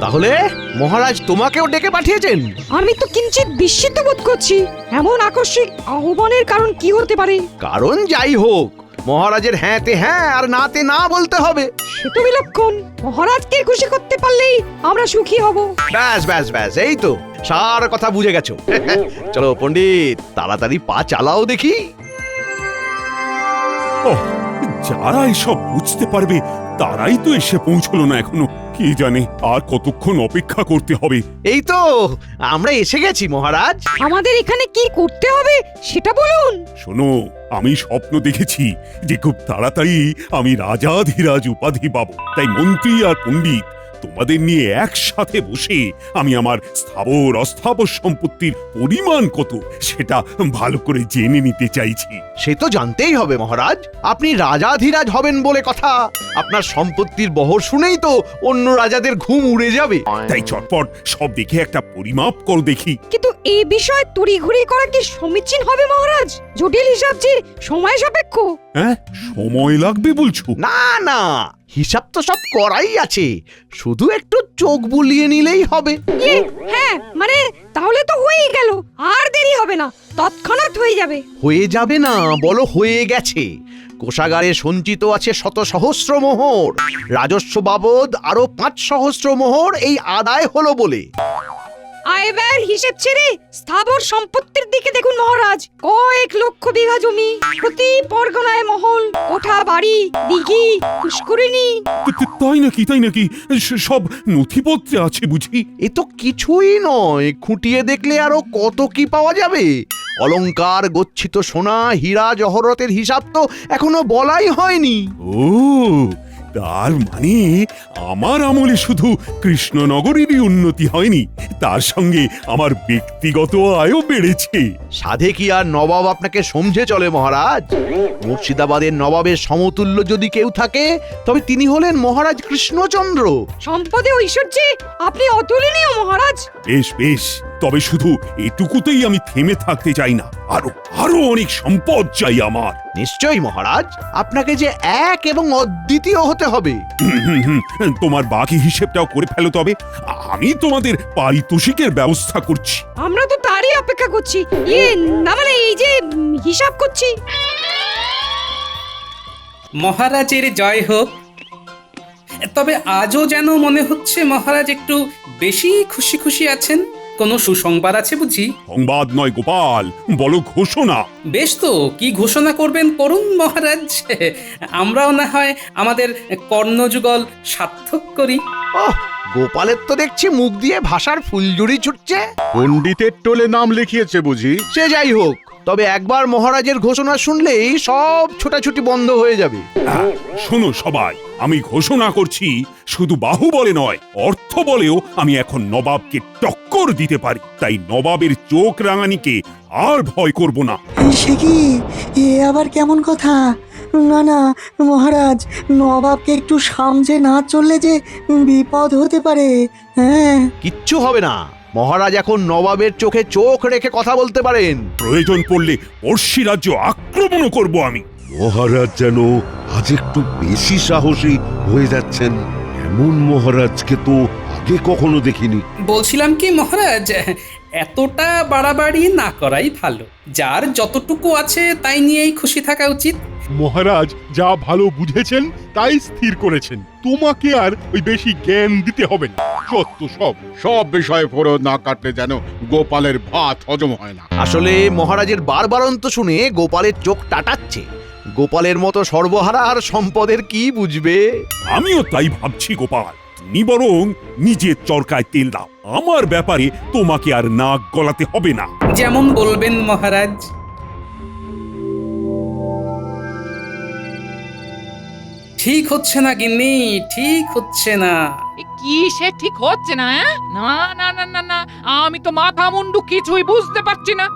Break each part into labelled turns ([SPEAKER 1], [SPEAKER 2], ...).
[SPEAKER 1] তাহলে মহারাজ তোমাকেও ডেকে পাঠিয়েছেন?
[SPEAKER 2] আমি তো কিঞ্চিত বিস্মিত বোধ করছি। এমন আকস্মিক আহ্বানের কারণ কি হতে পারে?
[SPEAKER 1] কারণ যাই হোক, মহারাজের হ্যাঁতে হ্যাঁ আর নাতে না বলতে হবে।
[SPEAKER 2] সে তো বিলক্ষণ। মহারাজকে খুশি করতে পারলেই আমরা সুখী হব।
[SPEAKER 1] ব্যাস ব্যাস ব্যাস, এই তো সার কথা বুঝে গেছো। চলো পণ্ডিত, তাড়াতাড়ি পা চালাও দেখি।
[SPEAKER 3] ওহ, যারা এসব বুঝতে পারবে তারাই তো এসে পৌঁছলো না এখনো। কে জানে আর কতক্ষণ অপেক্ষা করতে হবে।
[SPEAKER 1] এই তো আমরা এসে গেছি মহারাজ।
[SPEAKER 2] আমাদের এখানে কি করতে হবে সেটা বলুন।
[SPEAKER 3] শোনো, আমি স্বপ্ন দেখেছি যে খুব তাড়াতাড়ি আমি রাজাধিরাজ উপাধি পাবো। তাই মন্ত্রী আর পণ্ডিত তোমাদের নিয়ে একসাথে বসে আমি আমার স্থাবর অস্থাবর সম্পত্তির পরিমাণ কত সেটা ভালো করে জেনে নিতে চাইছি।
[SPEAKER 1] সে তো জানতেই হবে মহারাজ, আপনি রাজাধিরাজ হবেন বলে কথা। আপনার সম্পত্তির বহর শুনেই তো অন্য রাজাদের ঘুম উড়ে যাবে।
[SPEAKER 3] তাই চটপট সব দেখে একটা পরিমাপ করো দেখি।
[SPEAKER 2] কিন্তু এই বিষয়ে তড়িঘড়ি করা কি সমীচীন হবে মহারাজ? জটিল হিসাব যে সময় সাপেক্ষ।
[SPEAKER 3] হ্যাঁ, সময় লাগবে বলছো?
[SPEAKER 1] না না, হিসাব তো সব করাই আছে, শুধু একটু চোখ বুলিয়ে নিলেই হবে।
[SPEAKER 2] হ্যাঁ, মানে তাহলে তো হয়েই গেল। আর দেরি হবে না, তৎক্ষণাৎ হয়ে যাবে।
[SPEAKER 1] হয়ে যাবে না, বলো হয়ে গেছে। কোষাগারে সঞ্চিত আছে শত সহস্র মোহর, রাজস্ব বাবদ আরো 5 সহস্র মোহর এই আদায় হলো বলে।
[SPEAKER 2] আয় ব্যয়ের হিসেব ছেড়ে স্থাবর সম্পত্তির দিকে দেখুন মহারাজ। কয়েক লক্ষ বিঘা জমি, প্রতি পরগনায় মহল, কোঠা বাড়ি, দিঘি, পুষ্করিণী।
[SPEAKER 3] তাই নাকি? তাই নাকি? সব নথিপত্রে আছে বুঝি?
[SPEAKER 1] এ তো কিছুই নয়, খুঁটিয়ে দেখলে আরো কত কি পাওয়া যাবে। অলংকার, গচ্ছিত সোনা, হীরা জহরতের হিসাব তো এখনো বলাই হয়নি।
[SPEAKER 3] ও, তার মানে আমার আমলে শুধু কৃষ্ণনগরেরই উন্নতি হয়নি, তার সঙ্গে আমার ব্যক্তিগত আয়ও বেড়েছে।
[SPEAKER 1] সাধে কি আর নবাব আপনাকে সমঝে চলে মহারাজ? মুর্শিদাবাদের নবাবের সমতুল্য যদি কেউ থাকে তবে তিনি হলেন মহারাজ কৃষ্ণচন্দ্র।
[SPEAKER 2] সম্পদে ঐশ্বর্যে আপনি অতুলনীয় মহারাজ।
[SPEAKER 3] বেশ বেশ, তবে শুধু এটুকুতেই আমি থেমে থাকতে চাই না, আরো আরো অনেক সম্পদ চাই আমার।
[SPEAKER 1] নিশ্চয়ই মহারাজ, আপনাকে যে এক এবং অদ্বিতীয় হতে হবে।
[SPEAKER 3] তোমার বাকি হিসেবটাও করে ফেলো তবে, আমি তোমাদের পারিতোষিকের ব্যবস্থা করছি।
[SPEAKER 2] আমরা তো তারই অপেক্ষা করছি। না মানে এই যে হিসাব করছি।
[SPEAKER 4] মহারাজের জয় হোক। তবে আজও যেন মনে হচ্ছে মহারাজ একটু বেশি খুশি খুশি আছেন। কোনো সুসংবাদ আছে বুঝি?
[SPEAKER 3] সংবাদ নয় গোপাল, বলো ঘোষণা।
[SPEAKER 4] বেশ তো, কি ঘোষণা করবেন করুন মহারাজ। আমরাও না হয় আমাদের কর্ণযুগল সার্থক করি।
[SPEAKER 1] ওহ, গোপালের তো দেখছি মুখ দিয়ে ভাষার ফুলঝুরি ছুটছে।
[SPEAKER 5] পণ্ডিতের টোলে নাম লিখিয়েছে বুঝি?
[SPEAKER 1] সে যাই হোক, তবে একবার মহারাজের ঘোষণা শুনলেই সব ছোটাছুটি বন্ধ হয়ে যাবে।
[SPEAKER 3] শোনো সবাই, আমি ঘোষণা করছি, শুধু বাহুবলে নয়, অর্থ বলেও আমি এখন নবাবকে টক্কর দিতে পারি। তাই নবাবের চোখ রাঙানিকে আর ভয় করব না।
[SPEAKER 6] সে কি? এ আবার কেমন কথা? না না মহারাজ, নবাবকে একটু সামজে না চললে যে বিপদ হতে পারে। হ্যাঁ,
[SPEAKER 1] কিচ্ছু হবে না, মহারাজ এখন নবাবের চোখে চোখ রেখে কথা বলতে পারেন।
[SPEAKER 3] প্রয়োজন পড়লে পড়শি রাজ্য আক্রমণও করব আমি।
[SPEAKER 5] মহারাজ যেন আজ একটু বেশি সাহসী হয়ে যাচ্ছেন। এমন মহারাজকে তো আগে কখনো দেখিনি।
[SPEAKER 4] বলছিলাম কি মহারাজ, এতটা বাড়াবাড়ি না করাই ভালো। যার যতটুকু আছে তাই নিয়েই খুশি থাকা উচিত।
[SPEAKER 7] মহারাজ যা ভালো বুঝেছেন তাই স্থির করেছেন, তোমাকে আর ওই বেশি জ্ঞান দিতে হবে না। যত সব বিষয়ে ফোরদ না কাটলে যেন গোপালের ভাত হজম হয় না।
[SPEAKER 1] আসলে মহারাজের বারবারন্ত শুনে গোপালের চোখ টাটাচ্ছে। গোপালের মতো সর্বহারা আর সম্পদের কি বুঝবে?
[SPEAKER 3] আমিও তাই ভাবছি গোপাল, তুমি বরং নিজের চরকায় তেল দাও। আমার ব্যাপারে তোমাকে আর নাক গলাতে হবে না।
[SPEAKER 4] যেমন বলবেন মহারাজ। ঠিক হচ্ছে না গিন্নি, ঠিক হচ্ছে না।
[SPEAKER 8] কি সে ঠিক হচ্ছে না? না না না না না, আমি তো মাথা মুন্ডু কিছুই বুঝতে পারছি না।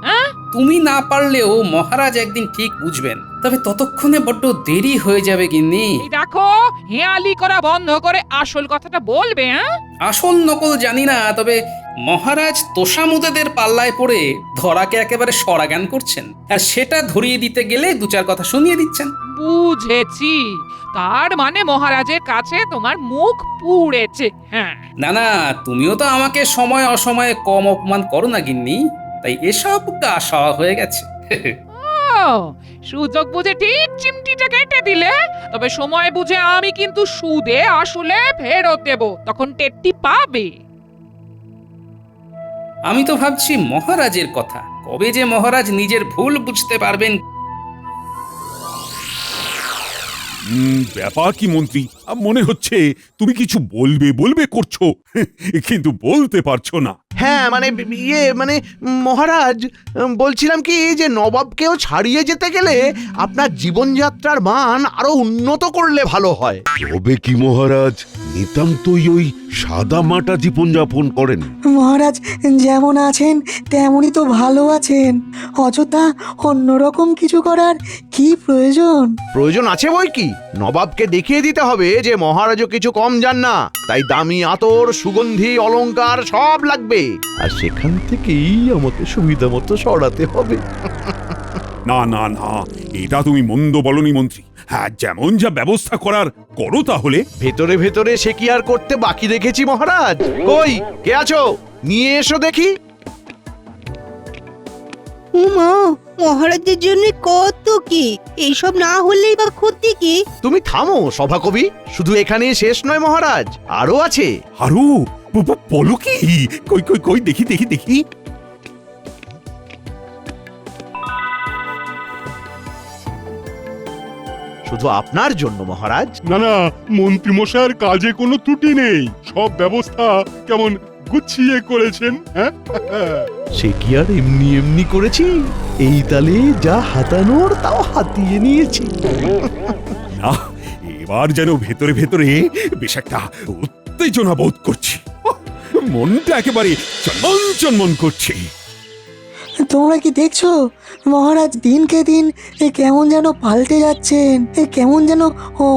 [SPEAKER 4] তুমি না পারলেও মহারাজ একদিন ঠিক বুঝবেন। তবে ততক্ষণে বড্ড দেরি হয়ে যাবে গিন্নি।
[SPEAKER 8] এই দেখো, হেয়ালি করা বন্ধ করে আসল কথাটা বলবে। হ্যাঁ,
[SPEAKER 4] আসল নকল জানি না, তবে মহারাজ তোষামুদেদের পাল্লায় পড়ে ধরাকে একেবারে সরাজ্ঞান করছেন, আর সেটা ধরিয়ে দিতে গেলে দু চার কথা শুনিয়ে দিচ্ছেন।
[SPEAKER 8] বুঝেছি। তার মানে মহারাজের কাছে তোমার মুখ পুড়েছে। হ্যাঁ,
[SPEAKER 4] না না, তুমিও তো আমাকে সময় অসময়ে কম অপমান করো না গিন্নি, তাই এসব গা সওয়া হয়ে গেছে।
[SPEAKER 8] ও, সুযোগ বুঝে ঠিক চিমটিটা কেটে দিলে। তবে সময় বুঝে আমি কিন্তু সুদে আসলে ফেরত দেব, তখন টেরটি পাবে।
[SPEAKER 4] আমি তো ভাবছি মহারাজের কথা, কবে যে মহারাজ নিজের ভুল বুঝতে পারবেন।
[SPEAKER 3] ব্যাপার কি মন্ত্রী, মনে হচ্ছে তুমি কিছু বলবে বলবে করছো, কিন্তু বলতে পারছো না।
[SPEAKER 1] হ্যাঁ মানে মানে মহারাজ, বলছিলাম কি যে নবাবকেও ছাড়িয়ে যেতে গেলে আপনার জীবনযাত্রার মান আরো উন্নত করলে ভালো হয়।
[SPEAKER 5] তবে কি মহারাজ নিতান্তই ওই সাদা মাটা জীবনযাপন করেন?
[SPEAKER 6] মহারাজ যেমন আছেন তেমনই তো ভালো আছেন, অযথা অন্যরকম কিছু করার কি প্রয়োজন?
[SPEAKER 1] প্রয়োজন আছে বই কি, নবাবকে দেখিয়ে দিতে হবে যে মহারাজও কিছু কম যান না, তাই দামি আতর, সুগন্ধি, অলংকার সব লাগবে, আর সেখান থেকেই আমাকে সুবিধা মতো সরাতে হবে।
[SPEAKER 3] না না না, এটা তুমি মন্দ বলনি মন্ত্রী। হ্যাঁ, যেমন যা ব্যবস্থা করার করো তাহলে।
[SPEAKER 1] ভেতরে ভেতরে সে কি আর করতে বাকি রেখেছি মহারাজ? কই কে আছো, নিয়ে এসো দেখি।
[SPEAKER 9] উমা, মহারাজের জন্য কত কি, এইসব না হলেই বা ক্ষতি কি?
[SPEAKER 1] তুমি থামো সভাকবি, শুধু এখানেই শেষ নয় মহারাজ, আরো আছে।
[SPEAKER 3] আরো বলো কি? কই কই কই, দেখি দেখি দেখি।
[SPEAKER 1] শুধু আপনার জন্য মহারাজ।
[SPEAKER 7] না না, মন্ত্রী মশাইয়ের কাজে কোনো ত্রুটি নেই, সব ব্যবস্থা কেমন গুছিয়ে করেছেন। হ্যাঁ,
[SPEAKER 1] সে কি আর এমনি এমনি করেছি, এই তালে যা হাতানোর তাও হাতিয়ে নিয়েছি।
[SPEAKER 3] না, এবার যেন ভেতরে ভেতরে বেশ একটা উত্তেজনা বোধ করছি, মনটা একেবারে চনমন চনমন করছে।
[SPEAKER 6] তোমরা কি দেখছো মহারাজ দিনকে দিন কেমন যেন পাল্টে যাচ্ছেন, কেমন যেন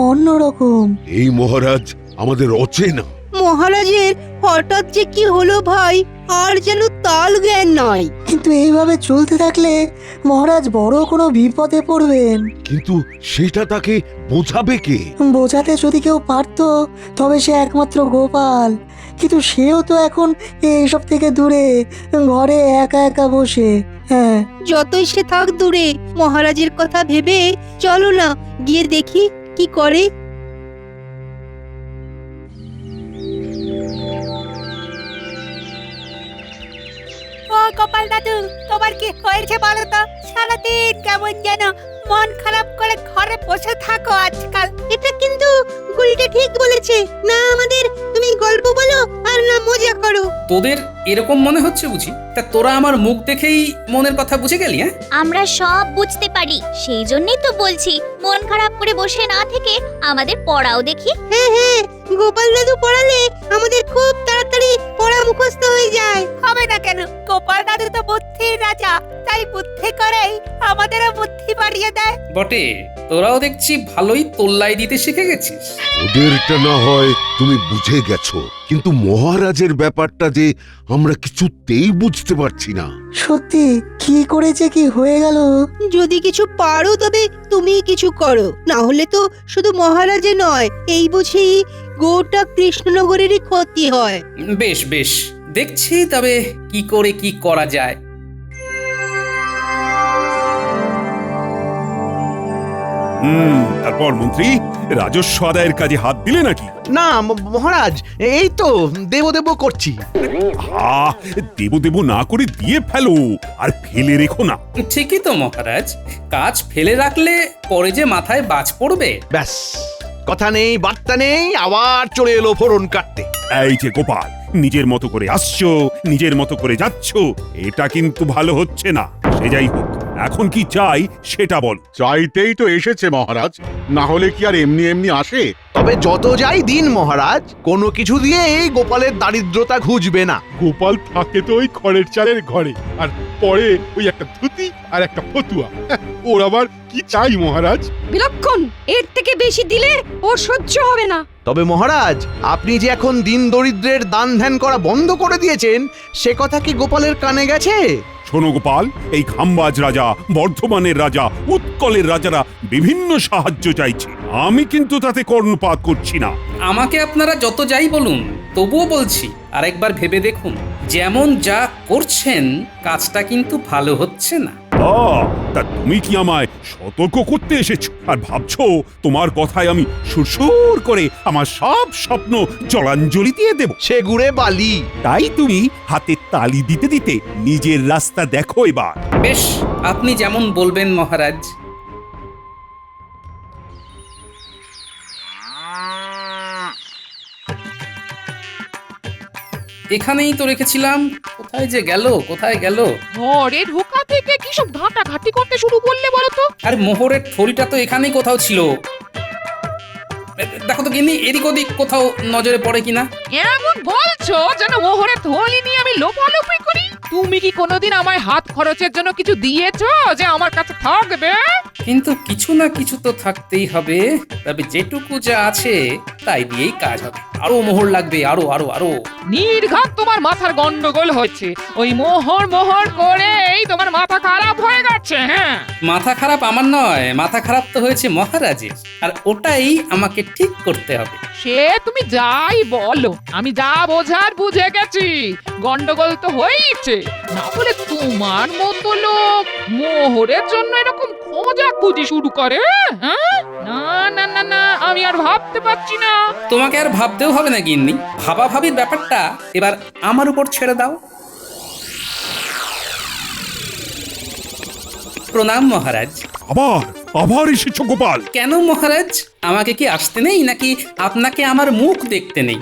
[SPEAKER 6] অন্যরকম।
[SPEAKER 5] এই মহারাজ আমাদের অচেনা।
[SPEAKER 9] মহারাজের হঠাৎ যে কি হলো ভাই, আর যেন তাল জ্ঞান নয়।
[SPEAKER 6] কিন্তু এইভাবে চলতে থাকলে মহারাজ বড় কোনো বিপদে পড়বেন।
[SPEAKER 5] কিন্তু সেটা তাকে বোঝাবে কে?
[SPEAKER 6] বোঝাতে যদি কেউ পারতো তবে সে একমাত্র গোপাল, কিন্তু সেও তো এখন এইসব থেকে দূরে, ঘরে একা একা বসে। হ্যাঁ,
[SPEAKER 9] যতই সে থাক দূরে, মহারাজের কথা ভেবে চলো না গিয়ে দেখি কি করে।
[SPEAKER 10] ও গোপাল দাদু, তোমার কি হয়েছে বলো তো? সারাদিন কেমন যেন মন খারাপ করে ঘরে বসে থাকো আজকাল।
[SPEAKER 9] এটা কিন্তু গুলটে ঠিক বলেছে না, আমাদের তুমি গল্প বলো আর না মজা করো।
[SPEAKER 4] তোদের এরকম মনে হচ্ছে বুঝি? তা তোরা আমার মুখ দেখেই মনের কথা বুঝে গেলি? হ্যাঁ,
[SPEAKER 11] আমরা সব বুঝতে পারি, সেই জন্যই তো বলছি মন খারাপ করে বসে না থেকে আমাদের পড়াও দেখি।
[SPEAKER 9] হ্যাঁ হ্যাঁ, গোপাল দাদু পড়ালে আমাদের খুব তাড়াতাড়ি পড়া মুখস্থ হয়ে যায়।
[SPEAKER 10] হবে না কেন, গোপাল দাদু তো বুদ্ধির রাজা, তাই বুদ্ধি করেই আমাদেরও বুদ্ধি বাড়িয়ে দেয়।
[SPEAKER 4] বটে, তোরাও দেখছি ভালোই তোল্লাই দিতে শিখে গেছিস।
[SPEAKER 5] ওদেরটা না হয় তুমি বুঝে গেছো, কিন্তু মহারাজের ব্যাপারটা যে আমরা কিছুতেই বুঝতে পারছি না।
[SPEAKER 6] সত্যি কি করেছে কি হয়ে গেল?
[SPEAKER 9] যদি কিছু পারো তবে তুমি কিছু করো, না হলে তো শুধু মহারাজে নয়, এই বুঝি গোটা কৃষ্ণনগরেরই ক্ষতি হয়।
[SPEAKER 4] বেশ বেশ, দেখছি তবে কি করে কি করা যায়।
[SPEAKER 3] তারপর মন্ত্রী রাজস্ব আদায়ের কাজে হাত দিলে নাকি?
[SPEAKER 1] না মহারাজ, এই তো দেব দেব করছি।
[SPEAKER 3] দেব দেব না করে দিয়ে ফেলো, আর ফেলে রেখো না।
[SPEAKER 4] ঠিকই তো মহারাজ, কাজ ফেলে রাখলে পরে যে মাথায় বাজ পড়বে।
[SPEAKER 1] ব্যাস, কথা নেই বার্তা নেই, আবার চলে এলো ফোড়ন কাটতে।
[SPEAKER 3] এই যে গোপাল, নিজের মতো করে আসছো, নিজের মতো করে যাচ্ছো, এটা কিন্তু ভালো হচ্ছে না। সে যাই হোক, এখন কি চাই সেটা বল।
[SPEAKER 7] চাইতেই তো এসেছে মহারাজ, না হলে কি আর এমনি এমনি আসে?
[SPEAKER 1] তবে যত যাই দিন মহারাজ, কোনো কিছু দিয়ে এই গোপালের দারিদ্রতা ঘুচবে না।
[SPEAKER 7] গোপাল থাকে তো ওই খড়ের চালের ঘরে, আর পরে ওই একটা ধুতি আর একটা ফতুয়া। ওর আবার কি চাই মহারাজ?
[SPEAKER 2] বিলক্ষণ, এর থেকে বেশি দিলে ওর সহ্য হবে না।
[SPEAKER 1] তবে মহারাজ, আপনি যে এখন দিন দরিদ্রের দান ধ্যান করা বন্ধ করে দিয়েছেন, সে কথা কি গোপালের কানে গেছে?
[SPEAKER 3] শোনো গোপাল, এই খাম্বাজ রাজা, বর্ধমানের রাজা, উৎকলের রাজারা বিভিন্ন সাহায্য চাইছে। আমি কিন্তু তাতে কর্ণপাত করছি না।
[SPEAKER 4] আমাকে আপনারা যত যাই বলুন, তবুও বলছি আরেকবার ভেবে দেখুন, যেমন যা করছেন কাজটা কিন্তু ভালো হচ্ছে না।
[SPEAKER 3] তা তুমি কি আমায় সতর্ক করতে এসেছো আর ভাবছো তোমার কথায় আমি সুরসুর করে আমার সব স্বপ্ন জলাঞ্জলি দিয়ে দেব?
[SPEAKER 1] সে গুড়ে বালি।
[SPEAKER 3] তাই তুমি হাতে তালি দিতে দিতে নিজের রাস্তা দেখো এবার।
[SPEAKER 4] বেশ, আপনি যেমন বলবেন মহারাজ। এখানেই তো রেখেছিলাম, কোথায় যে গেল, কোথায় গেল?
[SPEAKER 8] ঘরে ঢোকা থেকে কি সব ঘাটাঘাটি করতে শুরু করলে বলো তো?
[SPEAKER 4] আর মোহরের থলিটা তো এখানেই কোথাও ছিল। দেখো তো গিন্নি, এদিক ওদিক কোথাও নজরে পড়ে কিনা।
[SPEAKER 8] এমন বলছো যেন মোহরের থলি নিয়ে আমি লোপালোপি করি। তুমি কি কোনোদিন আমায় হাত খরচের জন্য কিছু দিয়েছো যে আমার কাছে থাকবে?
[SPEAKER 4] কিন্তু কিছু না কিছু তো থাকতেই হবে। তবে যেটুকু যা আছে তাই দিয়েই কাজ হবে। আরো মোহর লাগবে, আরো আরো আরো।
[SPEAKER 8] নির্ঘাত তোমার মাথার গন্ডগোল হচ্ছে। ওই মোহর মোহর করেই তোমার মাথা খারাপ হয়ে গেছে। হ্যাঁ,
[SPEAKER 4] মাথা খারাপ আমার নয়, মাথা খারাপ তো হয়েছে মহারাজের, আর ওটাই আমাকে ঠিক করতে হবে।
[SPEAKER 8] সে তুমি যাই বলো, আমি যা বোঝার বুঝে গেছি। গন্ডগোল তো হয়েছে, না বলে তোমার মতো লোক মোহরের জন্য এরকম খোঁজাখুঁজি শুরু করে? হ্যাঁ, না না না না, আমি আর ভাবতে পারছি না।
[SPEAKER 4] তোমাকে আর ভাবতেও হবে না গিন্নি, ভাবাভাবির ব্যাপারটা এবার আমার উপর ছেড়ে দাও। প্রণাম মহারাজ।
[SPEAKER 3] আবার আবার এসেছো গোপাল?
[SPEAKER 4] কেন মহারাজ, আমাকে কি আসতে নেই নাকি আপনাকে আমার মুখ দেখতে নেই?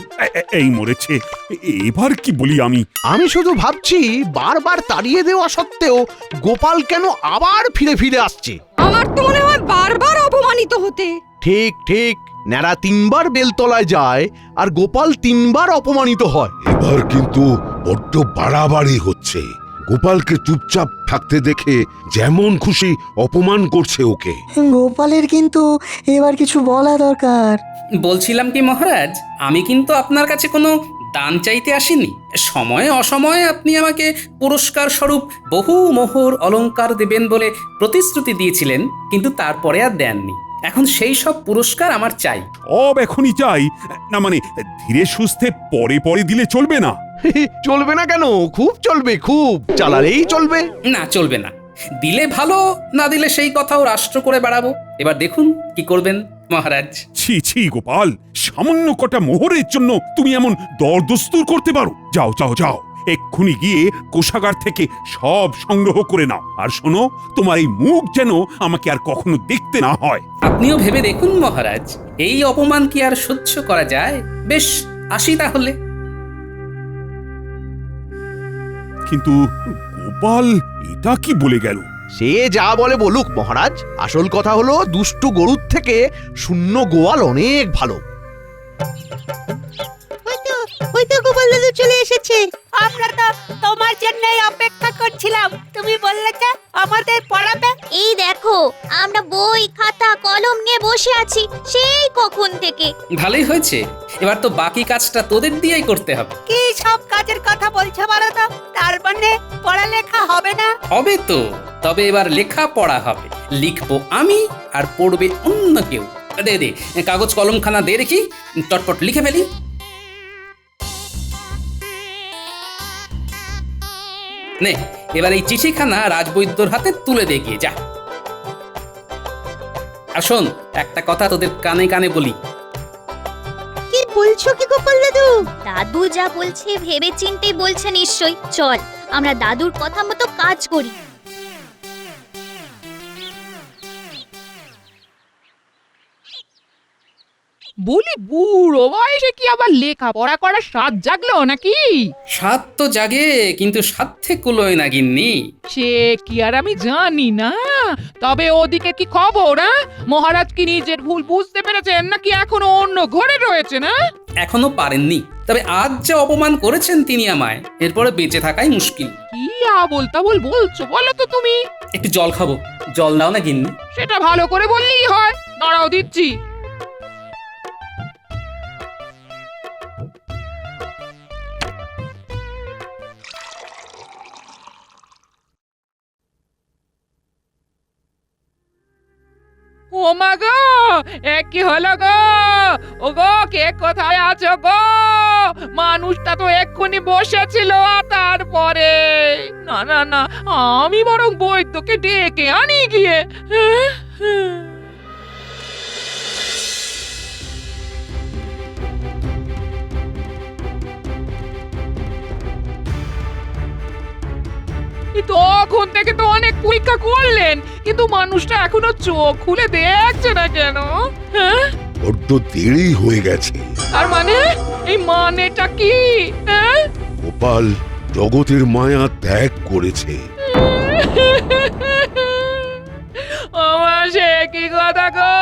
[SPEAKER 3] এই মরেছে, এবার কি বলি আমি?
[SPEAKER 1] আমি শুধু ভাবছি, বারবার তাড়িয়ে দেওয়া সত্ত্বেও গোপাল কেন আবার ফিরে ফিরে আসছে।
[SPEAKER 2] আমার তো মনে হয় বারবার অপমানিত হতে।
[SPEAKER 1] ঠিক ঠিক, ন্যাড়া 3বার বেলতলায় যায় আর গোপাল 3বার অপমানিত হয়।
[SPEAKER 5] এবার কিন্তু বড্ড বাড়াবাড়ি হচ্ছে। গোপালকে চুপচাপ থাকতে দেখে যেমন খুশি অপমান করছে ওকে।
[SPEAKER 6] গোপালের কিন্তু এবার কিছু বলা দরকার।
[SPEAKER 4] বলছিলাম কি মহারাজ, আমি কিন্তু আপনার কাছে কোনো দান চাইতে আসিনি। সময়ে অসময়ে আপনি আমাকে পুরস্কার স্বরূপ বহু মোহর অলংকার দেবেন বলে প্রতিশ্রুতি দিয়েছিলেন, কিন্তু তারপরে আর দেননি। এখন সেই সব পুরস্কার আমার চাই।
[SPEAKER 3] এখনই চাই না? মানে ধীরে সুস্থে পরে পরে দিলে চলবে না?
[SPEAKER 1] চলবে না কেন? খুব চলবে, খুব চালালেই চলবে।
[SPEAKER 4] না, চলবে না। দিলে ভালো, না দিলে সেই কথাও রাষ্ট্র করে বেড়াবো। এবার দেখুন কি করবেন মহারাজ।
[SPEAKER 3] ছি ছি গোপাল, সামান্য কটা মোহরের জন্য তুমি এমন দরদস্তুর করতে পারো? যাও যাও যাও, এক্ষুনি গিয়ে কোষাগার থেকে সব সংগ্রহ করে নাও। আর শোনো, তোমার এই মুখ যেন আমাকে আর কখনো দেখতে না হয়।
[SPEAKER 4] আপনিও ভেবে দেখুন মহারাজ, এই অপমান কি আর সহ্য করা যায়? বেশ, আসি তাহলে।
[SPEAKER 3] কিন্তু গোপাল এটা কি বলে গেল?
[SPEAKER 1] সে যা বলে বলুক মহারাজ, আসল কথা হলো দুষ্টু গরুর থেকে শূন্য গোয়াল অনেক ভালো।
[SPEAKER 9] ওই তো গোপাল দাদু চলে এসেছে।
[SPEAKER 10] আমরা তো তোমার জন্যই অপেক্ষা করছিলাম। তুমি বললে যে আমাদের পড়াবে।
[SPEAKER 11] এই দেখো, আমরা বই খাতা কলম নিয়ে বসে আছি সেই কখন থেকে।
[SPEAKER 4] ভালোই হয়েছে, এবার তো বাকি কাজটা তোদের দিয়েই করতে হবে।
[SPEAKER 10] কি সব কাজের কথা বলছো বলো তো? তার মানে পড়ালেখা হবে না?
[SPEAKER 4] হবে তো, তবে এবার লেখা পড়া হবে। লিখবো আমি আর পড়বে অন্য কেউ। দে দে কাগজ কলমখানা দে দেখি, চটপট লিখে ফেলি। নে, এবার এই চিঠিখানা রাজবৈদ্যর হাতে তুলে দে গিয়ে, যা। আর শোন, একটা কথা তোদের কানে কানে বলি।
[SPEAKER 9] কি বলছো কি গোপাল দাদু?
[SPEAKER 11] দাদু যা বলছে ভেবে চিন্তেই বলছে নিশ্চয়ই। চল, আমরা দাদুর কথা মতো কাজ করি।
[SPEAKER 8] বলি বুড়ো বয়সে কি আবার লেখাপড়া করার স্বাদ জাগলো নাকি?
[SPEAKER 4] স্বাদ তো জাগে, কিন্তু সাধ্যে কুলোয় না গিন্নি।
[SPEAKER 8] সে কি আর আমি জানি না। তবে ওদিকে কি খবর? মহারাজ কি নিজের ভুল বুঝতে পেরেছেন নাকি এখনো অন্য ঘরে রয়েছে? না
[SPEAKER 4] এখনো পারেননি, তবে আজ যে অপমান করেছেন তিনি আমায়, এরপরে বেঁচে থাকাই মুশকিল।
[SPEAKER 8] কি আবোল তাবোল বলছো বলো তো তুমি?
[SPEAKER 4] একটু জল খাবো, জল দাও না গিন্নি।
[SPEAKER 8] সেটা ভালো করে বললেই হয়। দাঁড়াও দিচ্ছি। ও মা গো, কি হলো গো? ও গো, কে কোথায় আছো গো? মানুষটা তো এক্ষুনি বসেছিল, তারপরে না না না, আমি বরং বৈদ্যকে ডেকে আনি গিয়ে। তখন থেকে তো অনেক পরীক্ষা করলেন, কিন্তু মানুষটা এখনো চোখ খুলে দেখছে না কেন?
[SPEAKER 5] বড্ড দেরি হয়ে গেছে।
[SPEAKER 8] আর মানে এই মানেটা কি?
[SPEAKER 5] গোপাল জগতের মায়া ত্যাগ করেছে।
[SPEAKER 8] আমার সে কি কথা গো?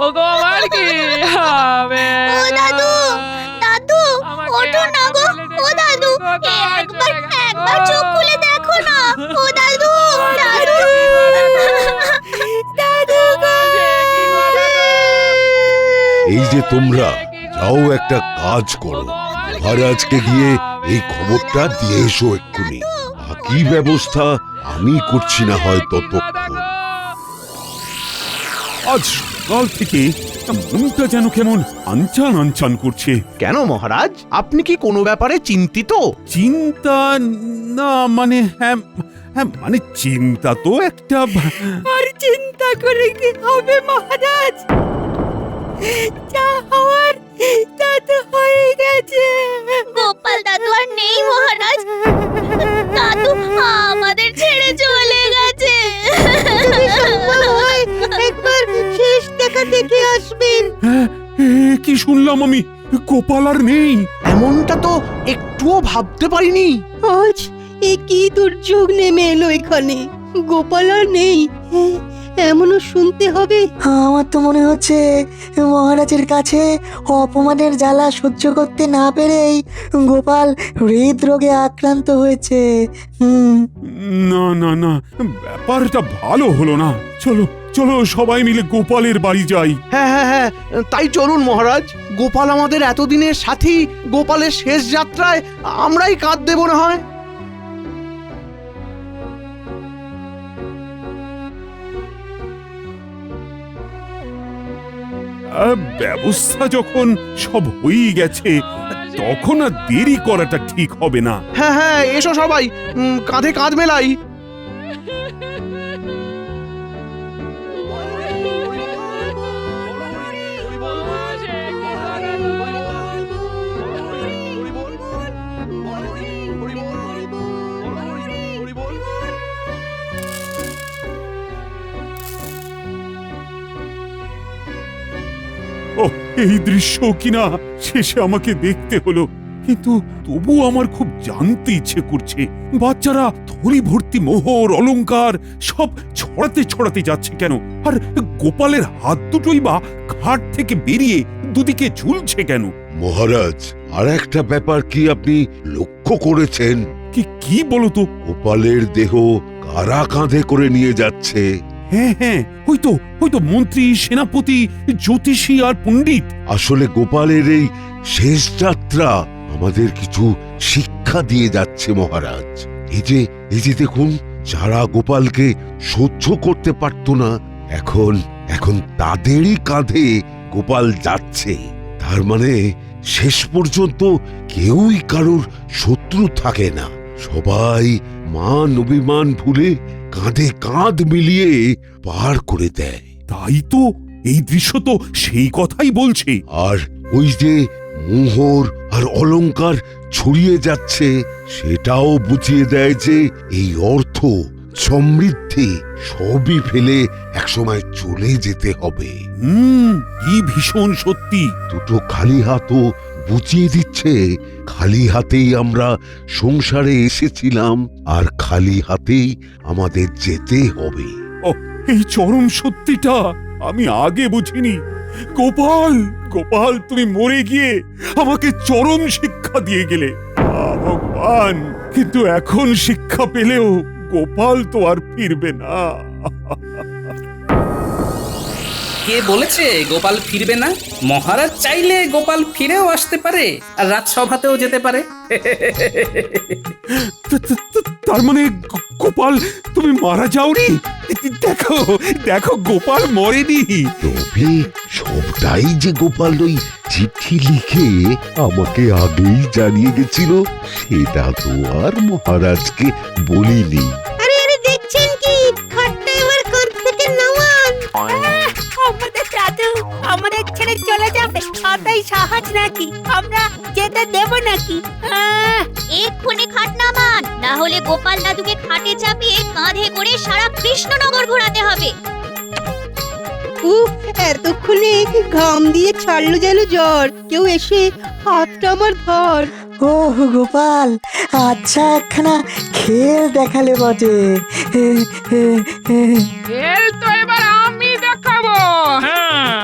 [SPEAKER 8] ও গো, আমার কি হবে?
[SPEAKER 11] ও দাদু, দাদু, ওঠো না গো। ও দাদু, একবার চোখ খুলে দেখো না। ও দাদু, দাদু, দাদু গো।
[SPEAKER 5] এই যে তোমরা যাও, একটা কাজ করো, মহারাজকে গিয়ে এই খবরটা দিয়ে এসো এক্ষুনি। বাকি ব্যবস্থা আমি করছি না হয় ততক্ষণ।
[SPEAKER 3] আজ সকাল থেকে মনটা যেন কেমন আনচান আনচান করছে।
[SPEAKER 1] কেন মহারাজ, আপনি কি কোনো ব্যাপারে চিন্তিত?
[SPEAKER 3] চিন্তা না মানে, হ্যাঁ হ্যাঁ মানে চিন্তা তো একটা।
[SPEAKER 9] আর চিন্তা করে কি হবে মহারাজ? যা হওয়ার তা তো হয়ে গেছে।
[SPEAKER 11] গোপাল দাদু আর নেই মহারাজ। দাদু আমাদের ছেড়ে চলে গেছে।
[SPEAKER 9] একবার শেষ দেখা দেখে আসবেন।
[SPEAKER 3] কি শুনলাম আমি? গোপাল আর নেই?
[SPEAKER 1] এমনটা তো একটুও ভাবতে পারিনি।
[SPEAKER 9] আজ এ কি দুর্যোগ নেমে এলো এখানে? গোপাল আর নেই, এমনও শুনতে হবে।
[SPEAKER 6] আমার তো মনে হচ্ছে মহারাজের কাছে অপমানের জ্বালা সহ্য করতে না পেরেই গোপাল হৃদরোগে আক্রান্ত হয়েছে।
[SPEAKER 3] না না না, ব্যাপারটা ভালো হলো না। চলো চলো, সবাই মিলে গোপালের বাড়ি যাই।
[SPEAKER 1] হ্যাঁ হ্যাঁ হ্যাঁ, তাই চলুন মহারাজ। গোপাল আমাদের এতদিনের সাথী, গোপালের শেষ যাত্রায় আমরাই কাঁধ দেব না হয়।
[SPEAKER 3] ব্যবস্থা যখন সব হয়েই গেছে, তখন আর দেরি করাটা ঠিক হবে না।
[SPEAKER 1] হ্যাঁ হ্যাঁ, এসো সবাই, কাঁধে কাঁধ মেলাই।
[SPEAKER 3] ও, এই দৃশ্য কিনা শেষে আমাকে দেখতে হলো, কিন্তু তবু আমার খুব জানতে ইচ্ছে করছে, বাচ্চারা থলি ভর্তি মোহর অলংকার সব ছড়াতে ছড়াতে যাচ্ছে কেন? আর গোপালের হাত দুটোই বা ঘাট থেকে বেরিয়ে দুদিকে ঝুলছে কেন?
[SPEAKER 5] মহারাজ, আর একটা ব্যাপার কি আপনি লক্ষ্য করেছেন?
[SPEAKER 3] কি বলো তো?
[SPEAKER 5] গোপালের দেহ কারা কাঁধে করে নিয়ে যাচ্ছে?
[SPEAKER 3] হ্যাঁ হ্যাঁ, হয়তো মন্ত্রী, সেনাপতি, জ্যোতিষী আর পণ্ডিত।
[SPEAKER 5] আসলে গোপালের এই শেষ যাত্রা আমাদের কিছু শিক্ষা দিয়ে যাচ্ছে মহারাজ। এই যে দেখুন, যারা গোপালকে সহ্য করতে পারত না, এখন তাদেরই কাঁধে গোপাল যাচ্ছে। তার মানে শেষ পর্যন্ত কেউই কারোর শত্রু থাকে না, সবাই মান অভিমান ভুলে কাঁধে কাঁধ মিলিয়ে পার করে দেয়।
[SPEAKER 3] তাই তো, এই দৃশ্য তো সেই কথাই বলছে।
[SPEAKER 5] আর ওই যে মোহর আর অলংকার ছড়িয়ে যাচ্ছে, সেটাও বুঝিয়ে দেয় যে এই অর্থ সমৃদ্ধি সবই ফেলে একসময় চলে যেতে হবে।
[SPEAKER 3] কি ভীষণ সত্যি।
[SPEAKER 5] দুটো খালি হাতও বুঝিয়ে দিচ্ছে খালি হাতেই আমরা সংসারে এসেছিলাম আর খালি হাতেই আমাদের যেতে হবে।
[SPEAKER 3] এই চরম সত্যিটা আমি আগে বুঝিনি। গোপাল, গোপাল, তুমি মরে গিয়ে আমাকে চরম শিক্ষা দিয়ে গেলে। ভগবান, কিন্তু এখন শিক্ষা পেলেও গোপাল তো আর ফিরবে না।
[SPEAKER 4] কে বলেছে গোপাল ফিরবে না? মহারাজ চাইলে গোপাল ফিরেও আসতে পারে আর রাজসভাতেও যেতে পারে।
[SPEAKER 3] তার মানে গোপাল তুমি মারা যাওনি? দেখো দেখো, গোপাল মরেনি।
[SPEAKER 5] তবে সবটাই যে গোপাল ওই চিঠি লিখে আমাকে আগেই জানিয়ে গেছিল সেটা তো আর মহারাজকে বলিনি।
[SPEAKER 9] আরে আরে দেখছেন কি, খাটটা এবার কাঁধ থেকে নামান।
[SPEAKER 10] আমাদের দাদু আমাদের ছেড়ে চলে যাবে, তাই সাহস নাকি? আমরা যেতে দেব নাকি?
[SPEAKER 11] এক্ষুনি খাট নামান, না হলে গোপাল দাদুকে খাটে চাপিয়ে কাঁধে করে সারা কৃষ্ণনগর ঘোরাতে হবে।
[SPEAKER 9] উফ, এতক্ষণে ঘাম দিয়ে ছাড়লো যেন জ্বর। কেউ এসে হাতটা আমার ধর।
[SPEAKER 6] ও গোপাল, আচ্ছা একখানা খেল দেখালে বটে।
[SPEAKER 8] খেল তো এবার আমি দেখাবো। হ্যাঁ,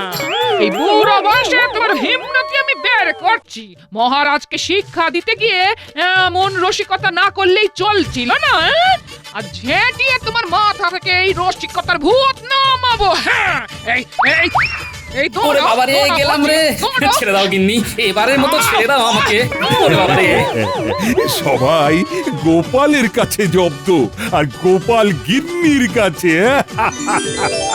[SPEAKER 8] এই বুড়ো বয়সে তোমার হিম্মতি আমি বের করছি। মহারাজকে শিক্ষা দিতে গিয়ে এমন রসিকতা না করলেই চলছিল না। আর ঝেঁটিয়ে তোমার মাথা থেকে এই রসিকতার ভূত নামাবো। হ্যাঁ, এই এই এই
[SPEAKER 4] ওরে বাবা রে, গেলাম রে। ছেড়ে দাও গিন্নি, এবারের মতো ছেড়ে দাও আমাকে। ওরে বাবা রে।
[SPEAKER 3] সবাই গোপালের কাছে জব্দ আর গোপাল গিন্নির কাছে।